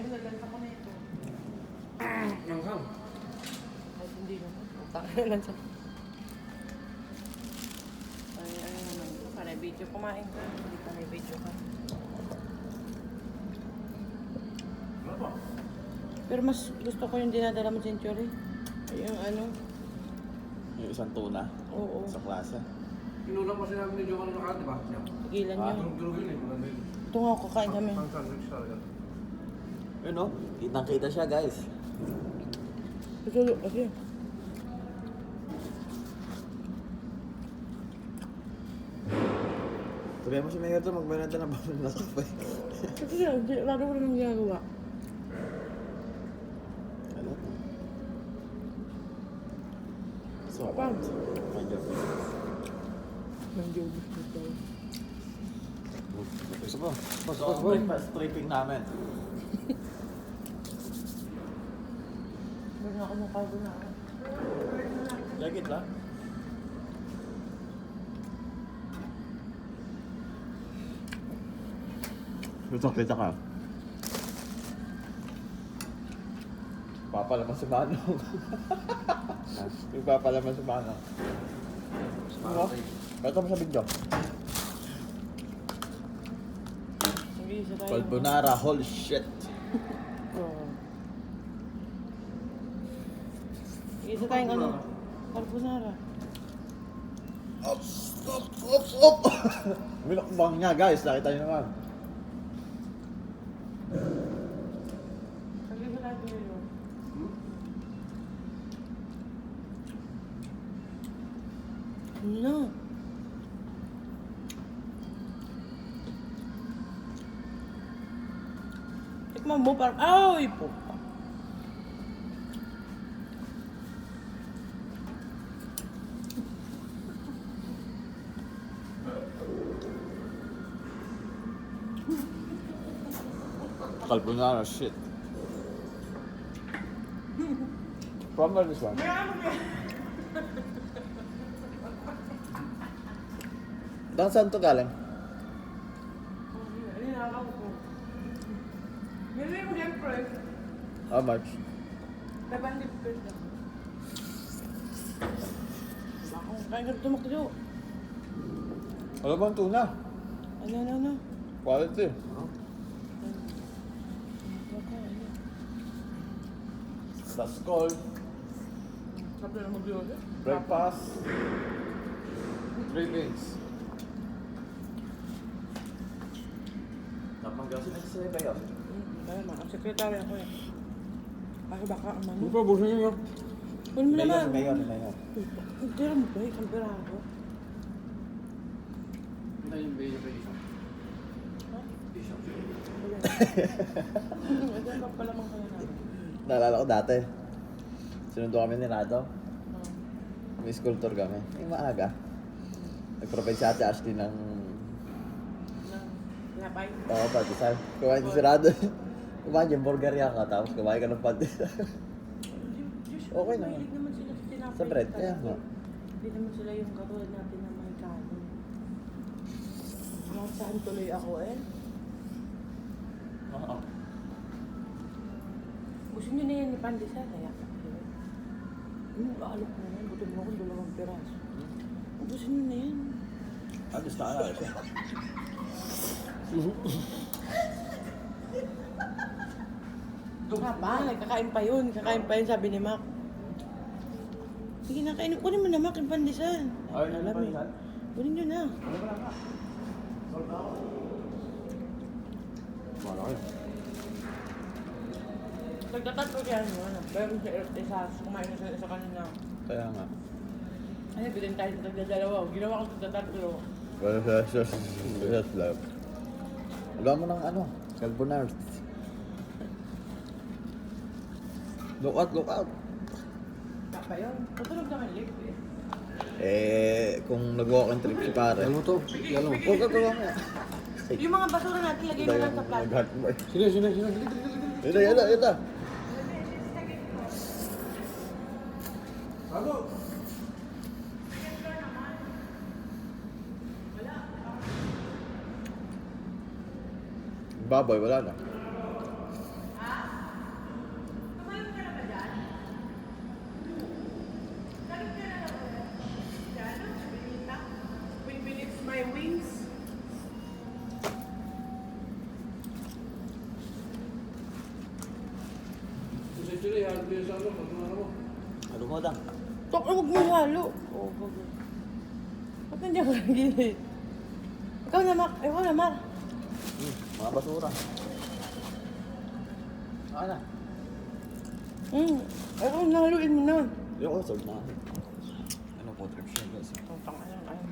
Ay, lalanta ko na ito. Manghang. Ay, hindi naman. Utang na lang siya. Ay, ano naman. Panay video kumain ka. Hindi panay video ka. Ano ba? Pero mas gusto ko yung dinadala mo century. Yung ano. Yung isang tuna. Oo. Sa klase. Pinulang pa sila ni Joe Carlo di ba? Tigilan Ah, yun. Durog yun eh. Maganda yun. Ito nga kakain kami. Pang sandwich talaga. Yun o. Kitang-kita siya guys. Ito kasi. Sabihan mo si Mayor to, magbanata na ba na kape? Kasi lalo ko naman ginagawa. Ano? So, Papa. medyo. Medyo gusto ko. Gusto po. So, ang breakfast tripping namin. Meron ako ng carbonara. Lagit lang. Kita ka. Papalaman si Manong. Yung papalaman si Manong. Ano? Ito mo sa video. Sige, isa tayo. Carbonara, holy shit. Oo. Isa tayong ano? Carbonara. Op! Minakbang niya guys, nakita niyo naman. Sige, isa tayo yun. No. Tikman mo parang, ay po. Carbonara, shit. From where this one? Dan saan to galing? Nilay mo yan, Fred. How much? 500 pesos. Bakong kaya ka tumakdo. Ano bang tuna? Ano. Quality. That's called Sabi na mag-yun. breakfast. 3 things. Napanggasin na siya ba yun? Kaya ang sekretary ako eh. Kasi baka ang Ano mano. pa, busin niyo. Kunin mo naman. Mayor. Tira mo ba? Isang piraso. Hindi yung video pa isa. Ha? Isa. Ito ang palamang kaya namin. Naalala ko dati. Sinundo kami ni Rado. May school tour kami. Yung maaga. Nag-provide si Ate Ashley ng... Lapay. Oo, pandesal. Kumain si Rado. Kumain yung burger yan ka. Tapos kumain ka ng pandesal. Okay naman. Mahilig naman sila sa tinapay. Sa bread, kaya nga. Hindi naman sila yung katulad natin na may kanin. Nasaan tuloy ako eh. Oo. Gusto nyo na yan ni Pandesal, kaya aalok mo na yan, buto mo akong 2 piraso. Gusto nyo na yan. Gusto ka na siya. Nga ba, nagkakain pa yun, sabi ni Mac. Sige na, kainin, kunin mo na Mac yung Pandesal. Ay, ano alam pa eh. yan? Kunin nyo na. Ano ba nga? Solve ako. Wala ko yun. Nagtatatlo yan, ano, pero isa, kumain na sa kanina. Kaya nga. Ay, bilhin tayo sa tagdadalawa. Ginawa ko sa tatlo. Well, that's love. Wala mo ng ano, carbonara. Look out. Kapa yun. Patulog naman late Kung nag-walking trip si pare. Yan mo to. Yan mo. Huwag ka gawa mo. Yung mga basura natin, lagay mo lang sa plastic. Sino. Ito. Ano? Baboy, wala na. Ano mo dang? Tok, huwag mo halo. Oo, wag. Ba't hindi ako nagigit? Ikaw na, Mak. Ikaw na, Mak. Mga basura. Saan na? Ikaw na, haluin mo na. Yung solve na. Ano po, trip siya guys. Ang tanga lang, ayun.